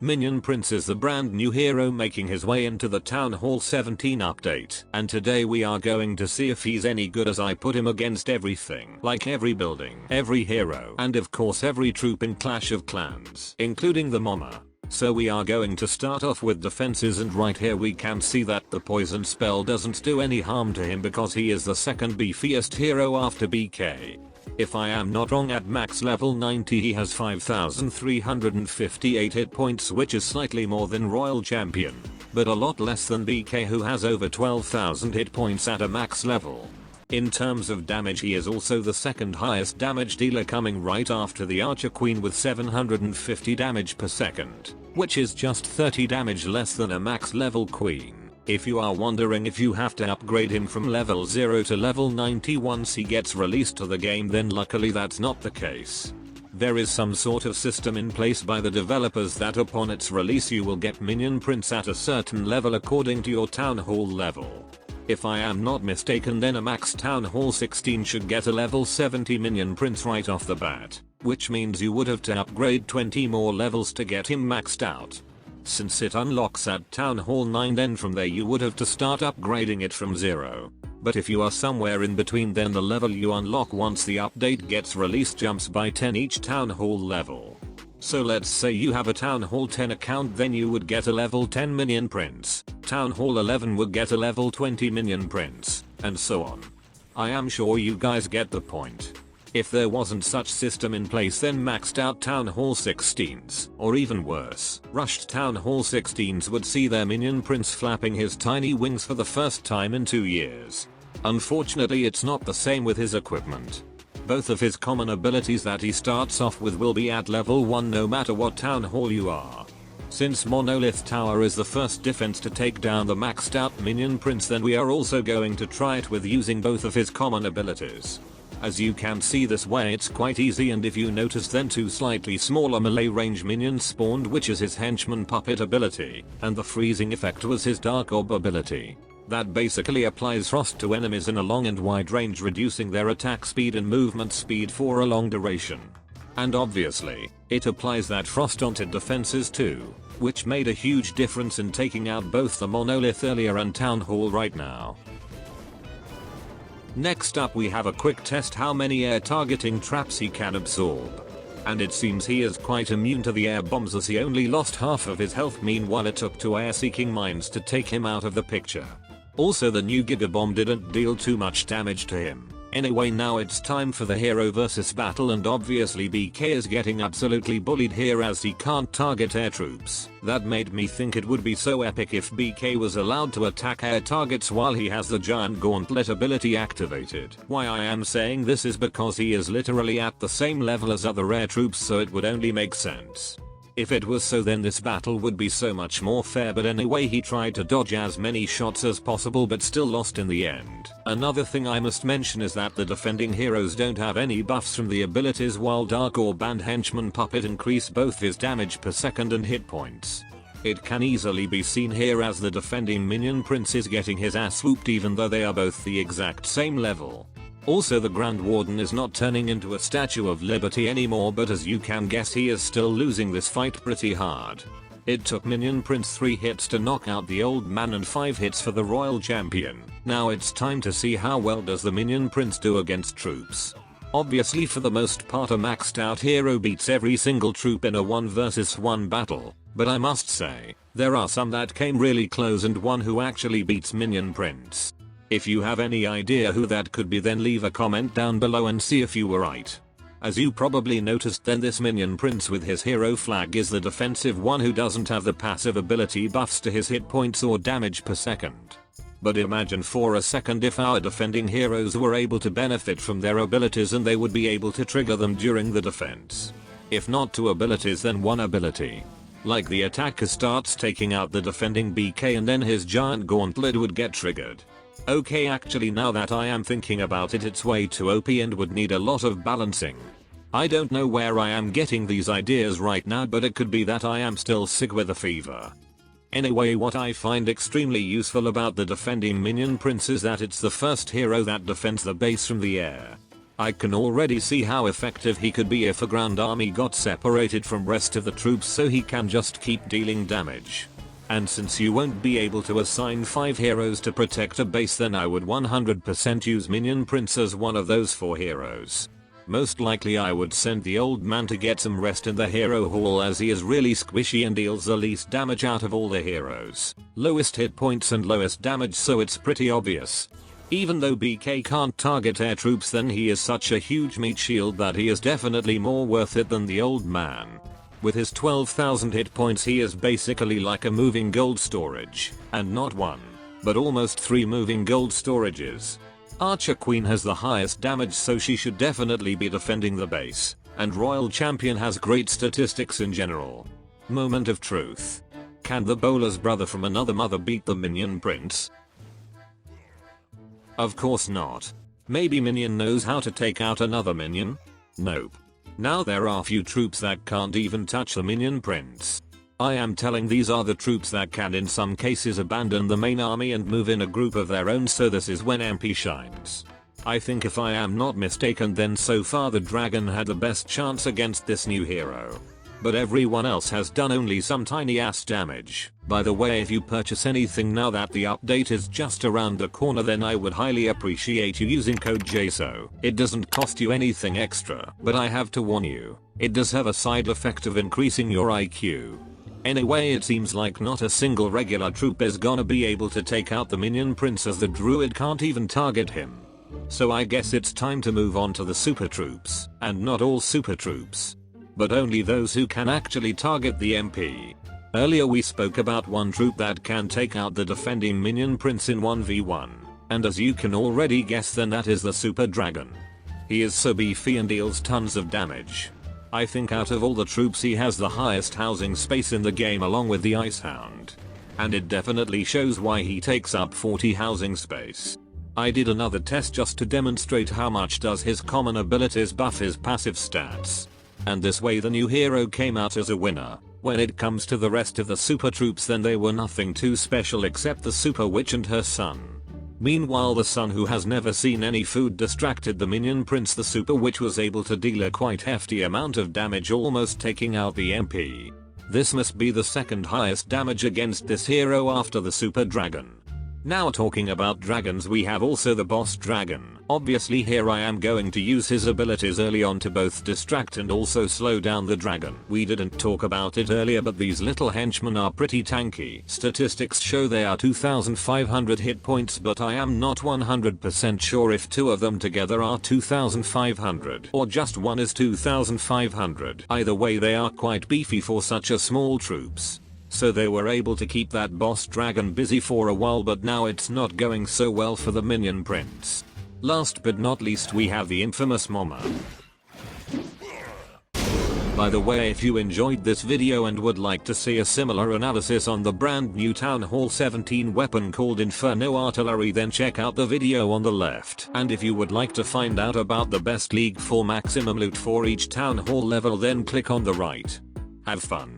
Minion Prince is the brand new hero making his way into the Town Hall 17 update, and today we are going to see if he's any good as I put him against everything, like every building, every hero, and of course every troop in Clash of Clans, including the Mama. So we are going to start off with defenses, and right here we can see that the poison spell doesn't do any harm to him because he is the second beefiest hero after BK. If I am not wrong, at max level 90 he has 5,358 hit points, which is slightly more than Royal Champion, but a lot less than BK who has over 12,000 hit points at a max level. In terms of damage, he is also the second highest damage dealer, coming right after the Archer Queen with 750 damage per second, which is just 30 damage less than a max level Queen. If you are wondering if you have to upgrade him from level 0 to level 90 once he gets released to the game, then luckily that's not the case. There is some sort of system in place by the developers that upon its release you will get Minion Prince at a certain level according to your Town Hall level. If I am not mistaken, then a max Town Hall 16 should get a level 70 Minion Prince right off the bat, which means you would have to upgrade 20 more levels to get him maxed out. Since it unlocks at Town Hall 9, then from there you would have to start upgrading it from 0. But if you are somewhere in between, then the level you unlock once the update gets released jumps by 10 each Town Hall level. So let's say you have a Town Hall 10 account, then you would get a level 10 Minion Prince, Town Hall 11 would get a level 20 Minion Prince, and so on. I am sure you guys get the point. If there wasn't such system in place, then maxed out Town Hall 16s, or even worse, rushed Town Hall 16s would see their Minion Prince flapping his tiny wings for the first time in 2 years. Unfortunately, it's not the same with his equipment. Both of his common abilities that he starts off with will be at level 1 no matter what Town Hall you are. Since Monolith Tower is the first defense to take down the maxed out Minion Prince, then we are also going to try it with using both of his common abilities. As you can see, this way it's quite easy, and if you notice, then 2 slightly smaller melee range minions spawned, which is his henchman puppet ability, and the freezing effect was his dark orb ability. That basically applies frost to enemies in a long and wide range, reducing their attack speed and movement speed for a long duration. And obviously, it applies that frost onto defenses too, which made a huge difference in taking out both the Monolith earlier and Town Hall right now. Next up, we have a quick test how many air targeting traps he can absorb. And it seems he is quite immune to the air bombs, as he only lost half of his health, meanwhile it took 2 air seeking mines to take him out of the picture. Also, the new Giga Bomb didn't deal too much damage to him. Anyway, now it's time for the hero versus battle, and obviously BK is getting absolutely bullied here as he can't target air troops. That made me think it would be so epic if BK was allowed to attack air targets while he has the giant gauntlet ability activated. Why I am saying this is because he is literally at the same level as other air troops, so it would only make sense. If it was so, then this battle would be so much more fair, but anyway, he tried to dodge as many shots as possible but still lost in the end. Another thing I must mention is that the defending heroes don't have any buffs from the abilities, while Dark Orb and Henchman Puppet increase both his damage per second and hit points. It can easily be seen here as the defending Minion Prince is getting his ass whooped, even though they are both the exact same level. Also, the Grand Warden is not turning into a Statue of Liberty anymore, but as you can guess, he is still losing this fight pretty hard. It took Minion Prince 3 hits to knock out the old man and 5 hits for the Royal Champion. Now it's time to see how well does the Minion Prince do against troops. Obviously, for the most part, a maxed out hero beats every single troop in a 1 versus 1 battle, but I must say, there are some that came really close and one who actually beats Minion Prince. If you have any idea who that could be, then leave a comment down below and see if you were right. As you probably noticed, then this Minion Prince with his hero flag is the defensive one who doesn't have the passive ability buffs to his hit points or damage per second. But imagine for a second if our defending heroes were able to benefit from their abilities, and they would be able to trigger them during the defense. If not 2 abilities, then 1 ability. Like the attacker starts taking out the defending BK, and then his giant gauntlet would get triggered. Okay, actually, now that I am thinking about it, it's way too OP and would need a lot of balancing. I don't know where I am getting these ideas right now, but it could be that I am still sick with a fever. Anyway, what I find extremely useful about the defending Minion Prince is that it's the first hero that defends the base from the air. I can already see how effective he could be if a Grand Army got separated from rest of the troops so he can just keep dealing damage. And since you won't be able to assign 5 heroes to protect a base, then I would 100% use Minion Prince as one of those 4 heroes. Most likely I would send the old man to get some rest in the hero hall, as he is really squishy and deals the least damage out of all the heroes. Lowest hit points and lowest damage, so it's pretty obvious. Even though BK can't target air troops, then he is such a huge meat shield that he is definitely more worth it than the old man. With his 12,000 hit points, he is basically like a moving gold storage, and not 1, but almost 3 moving gold storages. Archer Queen has the highest damage, so she should definitely be defending the base, and Royal Champion has great statistics in general. Moment of truth. Can the bowler's brother from another mother beat the Minion Prince? Of course not. Maybe Minion knows how to take out another minion? Nope. Now there are few troops that can't even touch the Minion Prince. I am telling, these are the troops that can in some cases abandon the main army and move in a group of their own, so this is when MP shines. I think if I am not mistaken, then so far the dragon had the best chance against this new hero. But everyone else has done only some tiny ass damage. By the way, if you purchase anything now that the update is just around the corner, then I would highly appreciate you using code Jaso. It doesn't cost you anything extra, but I have to warn you, it does have a side effect of increasing your IQ. Anyway, it seems like not a single regular troop is gonna be able to take out the Minion Prince, as the druid can't even target him. So I guess it's time to move on to the super troops, and not all super troops, but only those who can actually target the MP. Earlier we spoke about one troop that can take out the defending Minion Prince in 1v1, and as you can already guess, then that is the Super Dragon. He is so beefy and deals tons of damage. I think out of all the troops he has the highest housing space in the game, along with the Ice Hound. And it definitely shows why he takes up 40 housing space. I did another test just to demonstrate how much does his common abilities buff his passive stats. And this way the new hero came out as a winner. When it comes to the rest of the super troops, then they were nothing too special except the Super Witch and her son. Meanwhile, the son, who has never seen any food, distracted the Minion Prince. The Super Witch was able to deal a quite hefty amount of damage, almost taking out the MP. This must be the second highest damage against this hero after the Super Dragon. Now talking about dragons, we have also the boss dragon. Obviously here I am going to use his abilities early on to both distract and also slow down the dragon. We didn't talk about it earlier, but these little henchmen are pretty tanky. Statistics show they are 2500 hit points, but I am not 100% sure if 2 of them together are 2500 or just one is 2500. Either way, they are quite beefy for such a small troops. So they were able to keep that boss dragon busy for a while, but now it's not going so well for the Minion Prince. Last but not least, we have the infamous Mama. By the way, if you enjoyed this video and would like to see a similar analysis on the brand new Town Hall 17 weapon called Inferno Artillery, then check out the video on the left. And if you would like to find out about the best league for maximum loot for each Town Hall level, then click on the right. Have fun.